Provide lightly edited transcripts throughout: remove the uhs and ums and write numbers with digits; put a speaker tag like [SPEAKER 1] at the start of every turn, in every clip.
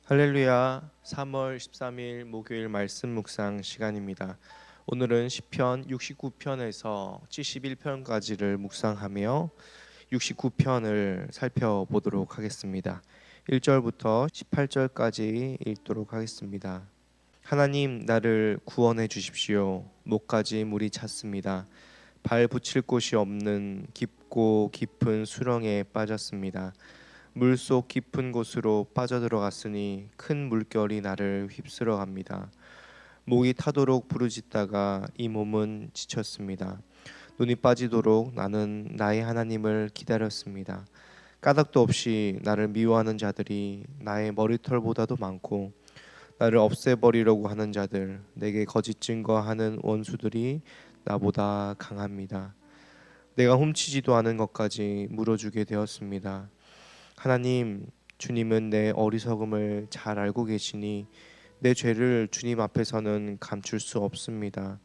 [SPEAKER 1] 할렐루야. 3월 13일 목요일 말씀 묵상 시간입니다. 오늘은 시편 69편에서 71편까지를 묵상하며 69편을 살펴보도록 하겠습니다. 1절부터 18절까지 읽도록 하겠습니다. 하나님, 나를 구원해 주십시오. 목까지 물이 찼습니다. 발 붙일 곳이 없는 깊고 깊은 수렁에 빠졌습니다. 물속 깊은 곳으로 빠져들어갔으니 큰 물결이 나를 휩쓸어 갑니다. 목이 타도록 부르짖다가 이 몸은 지쳤습니다. 눈이 빠지도록 나는 나의 하나님을 기다렸습니다. 까닭도 없이 나를 미워하는 자들이 나의 머리털보다도 많고, 나를 없애버리려고 하는 자들, 내게 거짓 증거하는 원수들이 나보다 강합니다. 내가 훔치지도 않은 것까지 물어주게 되었습니다. 하나님, 주님은 내 어리석음을 잘 알고 계시니 내 죄를 주님 앞에서는 감출 수 없습니다.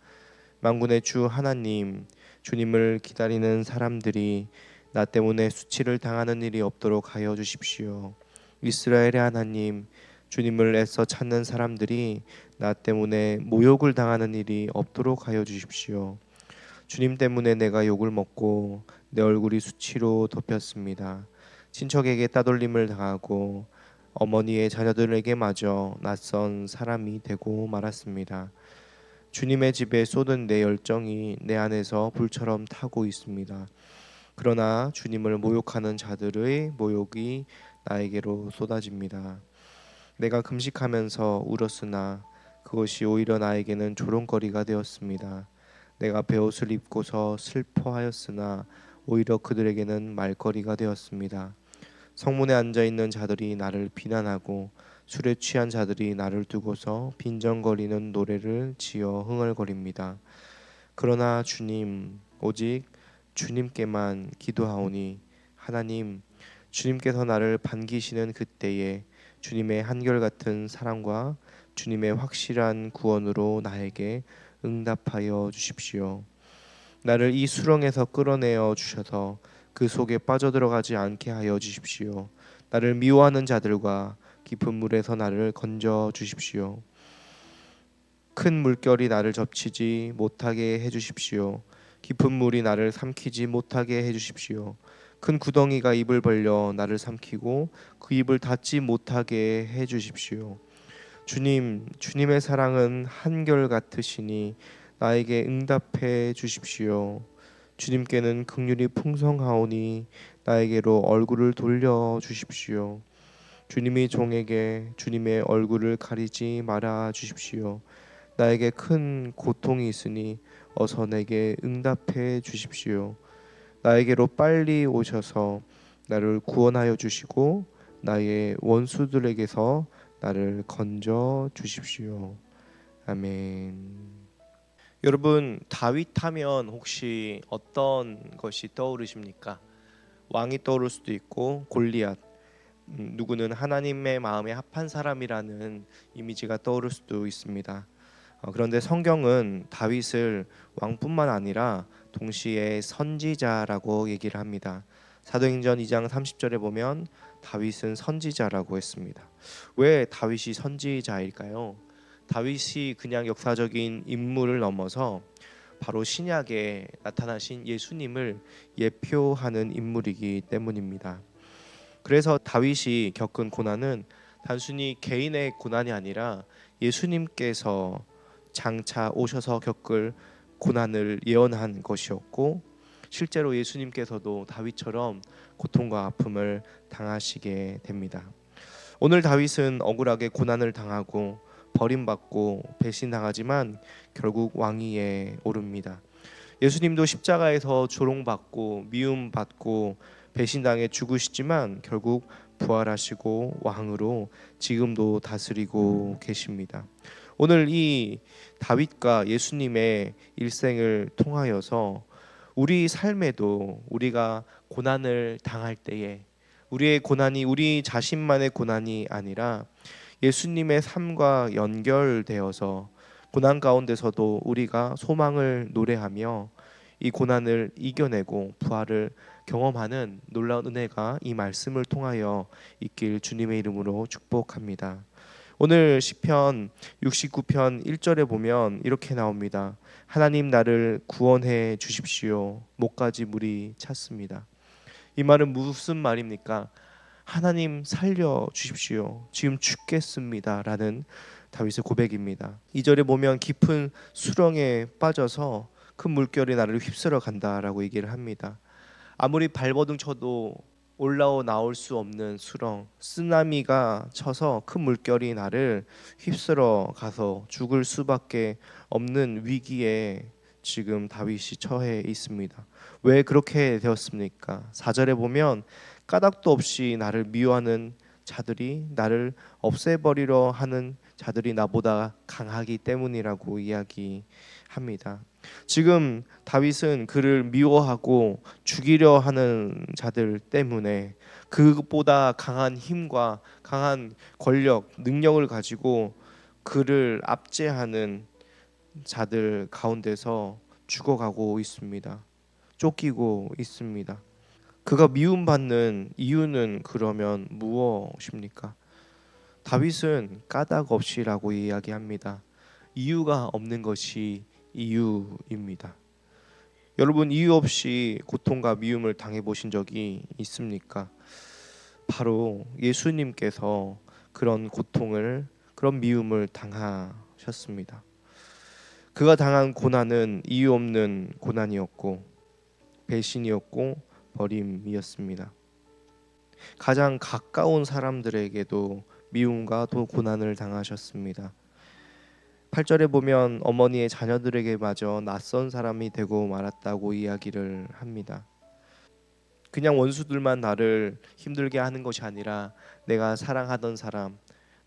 [SPEAKER 1] 만군의 주 하나님, 주님을 기다리는 사람들이 나 때문에 수치를 당하는 일이 없도록 하여 주십시오. 이스라엘의 하나님, 주님을 애써 찾는 사람들이 나 때문에 모욕을 당하는 일이 없도록 하여 주십시오. 주님 때문에 내가 욕을 먹고 내 얼굴이 수치로 덮였습니다. 친척에게 따돌림을 당하고 어머니의 자녀들에게 마저 낯선 사람이 되고 말았습니다. 주님의 집에 쏟은 내 열정이 내 안에서 불처럼 타고 있습니다. 그러나 주님을 모욕하는 자들의 모욕이 나에게로 쏟아집니다. 내가 금식하면서 울었으나 그것이 오히려 나에게는 조롱거리가 되었습니다. 내가 베옷을 입고서 슬퍼하였으나 오히려 그들에게는 말거리가 되었습니다. 성문에 앉아 있는 자들이 나를 비난하고 술에 취한 자들이 나를 두고서 빈정거리는 노래를 지어 흥얼거립니다. 그러나 주님, 오직 주님께만 기도하오니, 하나님, 주님께서 나를 반기시는 그때에 주님의 한결같은 사랑과 주님의 확실한 구원으로 나에게 응답하여 주십시오. 나를 이 수렁에서 끌어내어 주셔서 그 속에 빠져들어가지 않게 하여 주십시오. 나를 미워하는 자들과 깊은 물에서 나를 건져 주십시오. 큰 물결이 나를 접치지 못하게 해 주십시오. 깊은 물이 나를 삼키지 못하게 해 주십시오. 큰 구덩이가 입을 벌려 나를 삼키고 그 입을 닫지 못하게 해 주십시오. 주님, 주님의 사랑은 한결같으시니 나에게 응답해 주십시오. 주님께는 긍휼이 풍성하오니 나에게로 얼굴을 돌려 주십시오. 주님이 종에게 주님의 얼굴을 가리지 말아 주십시오. 나에게 큰 고통이 있으니 어서 내게 응답해 주십시오. 나에게로 빨리 오셔서 나를 구원하여 주시고 나의 원수들에게서 나를 건져 주십시오. 아멘. 여러분, 다윗 하면 혹시 어떤 것이 떠오르십니까? 왕이 떠오를 수도 있고 골리앗, 누구는 하나님의 마음에 합한 사람이라는 이미지가 떠오를 수도 있습니다. 그런데 성경은 다윗을 왕뿐만 아니라 동시에 선지자라고 얘기를 합니다. 사도행전 2장 30절에 보면 다윗은 선지자라고 했습니다. 왜 다윗이 선지자일까요? 다윗이 그냥 역사적인 인물을 넘어서 바로 신약에 나타나신 예수님을 예표하는 인물이기 때문입니다. 그래서 다윗이 겪은 고난은 단순히 개인의 고난이 아니라 예수님께서 장차 오셔서 겪을 고난을 예언한 것이었고, 실제로 예수님께서도 다윗처럼 고통과 아픔을 당하시게 됩니다. 오늘 다윗은 억울하게 고난을 당하고 버림받고 배신당하지만 결국 왕위에 오릅니다. 예수님도 십자가에서 조롱받고 미움받고 배신당해 죽으시지만 결국 부활하시고 왕으로 지금도 다스리고 계십니다. 오늘 이 다윗과 예수님의 일생을 통하여서 우리 삶에도 우리가 고난을 당할 때에 우리의 고난이 우리 자신만의 고난이 아니라 예수님의 삶과 연결되어서 고난 가운데서도 우리가 소망을 노래하며 이 고난을 이겨내고 부활을 경험하는 놀라운 은혜가 이 말씀을 통하여 있길 주님의 이름으로 축복합니다. 오늘 시편 69편 1절에 보면 이렇게 나옵니다. 하나님 나를 구원해 주십시오. 목까지 물이 찼습니다. 이 말은 무슨 말입니까? 하나님 살려 주십시오. 지금 죽겠습니다. 라는 다윗의 고백입니다. 2절에 보면 깊은 수렁에 빠져서 큰 물결이 나를 휩쓸어 간다라고 얘기를 합니다. 아무리 발버둥 쳐도 올라오 나올 수 없는 수렁, 쓰나미가 쳐서 큰 물결이 나를 휩쓸어 가서 죽을 수밖에 없는 위기에 지금 다윗이 처해 있습니다. 왜 그렇게 되었습니까? 4절에 보면 까닭도 없이 나를 미워하는 자들이, 나를 없애버리려 하는 자들이 나보다 강하기 때문이라고 이야기합니다. 지금 다윗은 그를 미워하고 죽이려 하는 자들 때문에 그것보다 강한 힘과 강한 권력, 능력을 가지고 그를 압제하는 자들 가운데서 죽어가고 있습니다. 쫓기고 있습니다. 그가 미움받는 이유는 그러면 무엇입니까? 다윗은 까닭 없이라고 이야기합니다. 이유가 없는 것이 이유입니다. 여러분, 이유 없이 고통과 미움을 당해 보신 적이 있습니까? 바로 예수님께서 그런 고통을, 그런 미움을 당하셨습니다. 그가 당한 고난은 이유 없는 고난이었고 배신이었고 버림이었습니다. 가장 가까운 사람들에게도 미움과 또 고난을 당하셨습니다. 8절에 보면 어머니의 자녀들에게 마저 낯선 사람이 되고 말았다고 이야기를 합니다. 그냥 원수들만 나를 힘들게 하는 것이 아니라 내가 사랑하던 사람,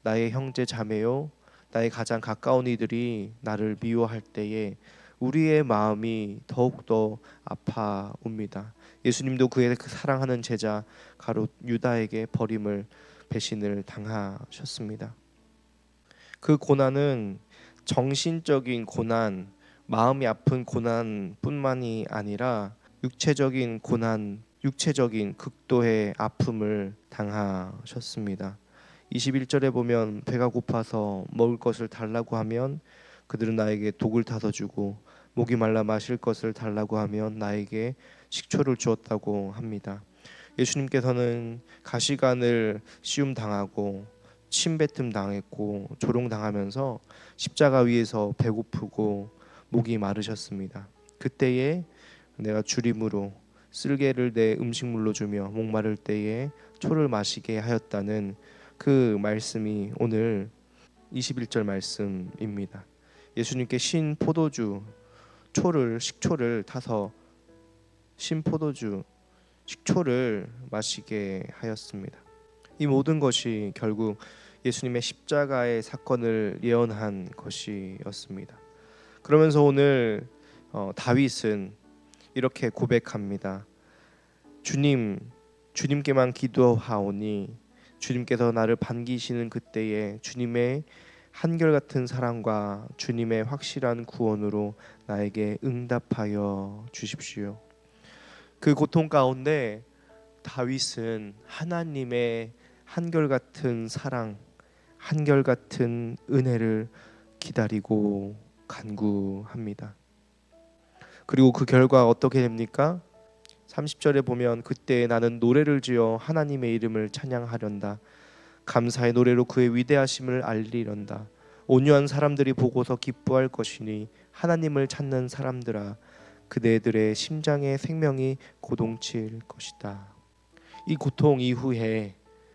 [SPEAKER 1] 나의 형제 자매요, 나의 가장 가까운 이들이 나를 미워할 때에 우리의 마음이 더욱더 아파옵니다. 예수님도 그의 사랑하는 제자 가롯 유다에게 버림을, 배신을 당하셨습니다. 그 고난은 정신적인 고난, 마음이 아픈 고난뿐만이 아니라 육체적인 고난, 육체적인 극도의 아픔을 당하셨습니다. 21절에 보면 배가 고파서 먹을 것을 달라고 하면 그들은 나에게 독을 타서 주고 목이 말라 마실 것을 달라고 하면 나에게 식초를 주었다고 합니다. 예수님께서는 가시관을 시움 당하고 침뱉음 당했고 조롱당하면서 십자가 위에서 배고프고 목이 마르셨습니다. 그때에 내가 주림으로 쓸개를 내 음식물로 주며 목마를 때에 초를 마시게 하였다는 그 말씀이 오늘 21절 말씀입니다. 예수님께 신 포도주 식초를 타서 신 포도주 식초를 마시게 하였습니다. 이 모든 것이 결국 예수님의 십자가의 사건을 예언한 것이었습니다. 그러면서 오늘 다윗은 이렇게 고백합니다. 주님께만 기도하오니 주님께서 나를 반기시는 그때에 주님의 한결같은 사랑과 주님의 확실한 구원으로 나에게 응답하여 주십시오. 그 고통 가운데 다윗은 하나님의 한결같은 사랑, 한결같은 은혜를 기다리고 간구합니다. 그리고 그 결과 어떻게 됩니까? 30절에 보면 그때 나는 노래를 지어 하나님의 이름을 찬양하련다. 감사의 노래로 그의 위대하심을 알리련다. 온유한 사람들이 보고서 기뻐할 것이니 하나님을 찾는 사람들아 그대들의 심장에 생명이 고동칠 것이다. 이 고통 이후에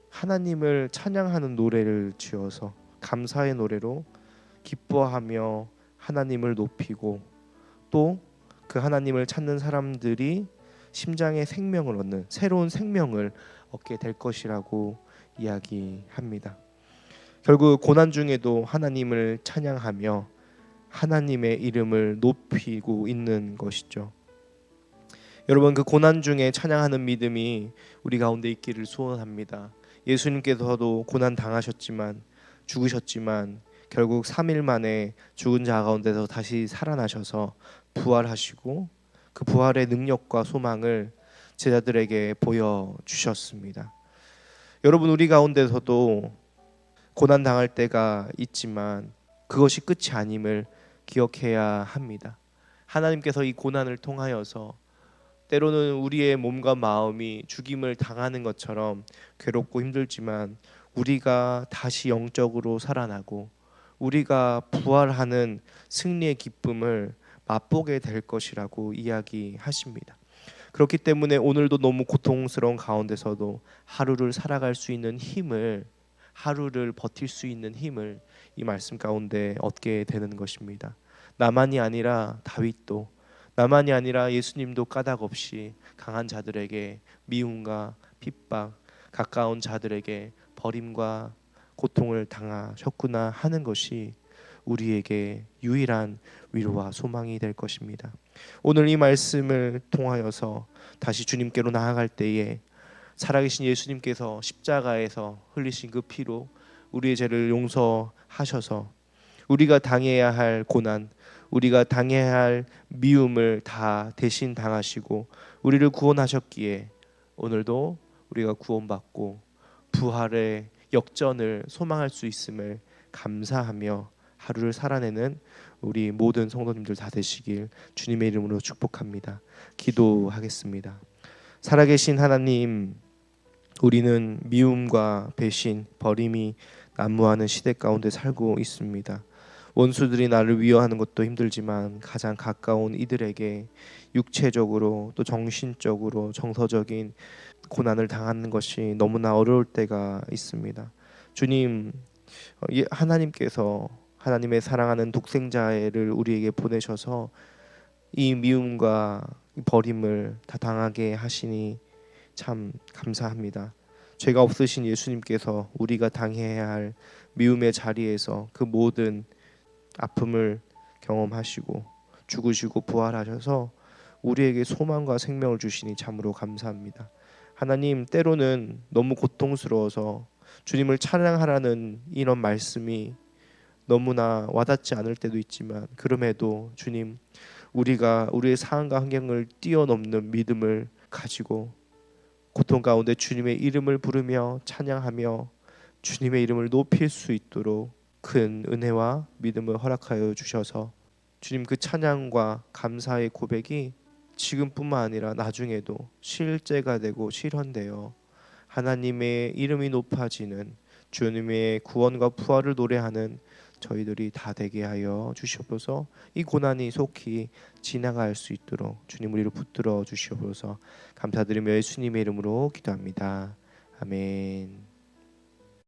[SPEAKER 1] 하나님을 찬양하는 노래를 지어서 감사의 노래로 기뻐하며 하나님을 높이고 또 그 하나님을 찾는 사람들이 심장에 생명을 얻는 새로운 생명을 얻게 될 것이라고 이야기합니다. 결국 고난 중에도 하나님을 찬양하며 하나님의 이름을 높이고 있는 것이죠. 여러분, 그 고난 중에 찬양하는 믿음이 우리 가운데 있기를 소원합니다. 예수님께서도 고난 당하셨지만 죽으셨지만 결국 3일 만에 죽은 자 가운데서 다시 살아나셔서 부활하시고 그 부활의 능력과 소망을 제자들에게 보여주셨습니다. 여러분, 우리 가운데서도 고난 당할 때가 있지만 그것이 끝이 아님을 기억해야 합니다. 하나님께서 이 고난을 통하여서 때로는 우리의 몸과 마음이 죽임을 당하는 것처럼 괴롭고 힘들지만 우리가 다시 영적으로 살아나고 우리가 부활하는 승리의 기쁨을 맛보게 될 것이라고 이야기하십니다. 그렇기 때문에 오늘도 너무 고통스러운 가운데서도 하루를 살아갈 수 있는 힘을, 하루를 버틸 수 있는 힘을 이 말씀 가운데 얻게 되는 것입니다. 나만이 아니라 다윗도, 나만이 아니라 예수님도 까닭없이 강한 자들에게 미움과 핍박, 가까운 자들에게 버림과 고통을 당하셨구나 하는 것이 우리에게 유일한 위로와 소망이 될 것입니다. 오늘 이 말씀을 통하여서 다시 주님께로 나아갈 때에 살아계신 예수님께서 십자가에서 흘리신 그 피로 우리의 죄를 용서하셔서 우리가 당해야 할 고난, 우리가 당해야 할 미움을 다 대신 당하시고 우리를 구원하셨기에 오늘도 우리가 구원받고 부활의 역전을 소망할 수 있음을 감사하며 하루를 살아내는 우리 모든 성도님들 다 되시길 주님의 이름으로 축복합니다. 기도하겠습니다. 살아계신 하나님, 우리는 미움과 배신, 버림이 난무하는 시대 가운데 살고 있습니다. 원수들이 나를 위협하는 것도 힘들지만 가장 가까운 이들에게 육체적으로 또 정신적으로 정서적인 고난을 당하는 것이 너무나 어려울 때가 있습니다. 주님, 하나님께서 하나님의 사랑하는 독생자를 우리에게 보내셔서 이 미움과 버림을 다 당하게 하시니 참 감사합니다. 죄가 없으신 예수님께서 우리가 당해야 할 미움의 자리에서 그 모든 아픔을 경험하시고 죽으시고 부활하셔서 우리에게 소망과 생명을 주시니 참으로 감사합니다. 하나님, 때로는 너무 고통스러워서 주님을 찬양하라는 이런 말씀이 너무나 와닿지 않을 때도 있지만 그럼에도 주님, 우리가 우리의 상황과 환경을 뛰어넘는 믿음을 가지고 고통 가운데 주님의 이름을 부르며 찬양하며 주님의 이름을 높일 수 있도록 큰 은혜와 믿음을 허락하여 주셔서 주님, 그 찬양과 감사의 고백이 지금뿐만 아니라 나중에도 실제가 되고 실현되어 하나님의 이름이 높아지는 주님의 구원과 부활을 노래하는 저희들이 다 되게 하여 주시옵소서. 이 고난이 속히 지나갈 수 있도록 주님 우리를 붙들어 주시옵소서. 감사드리며 예수님의 이름으로 기도합니다. 아멘.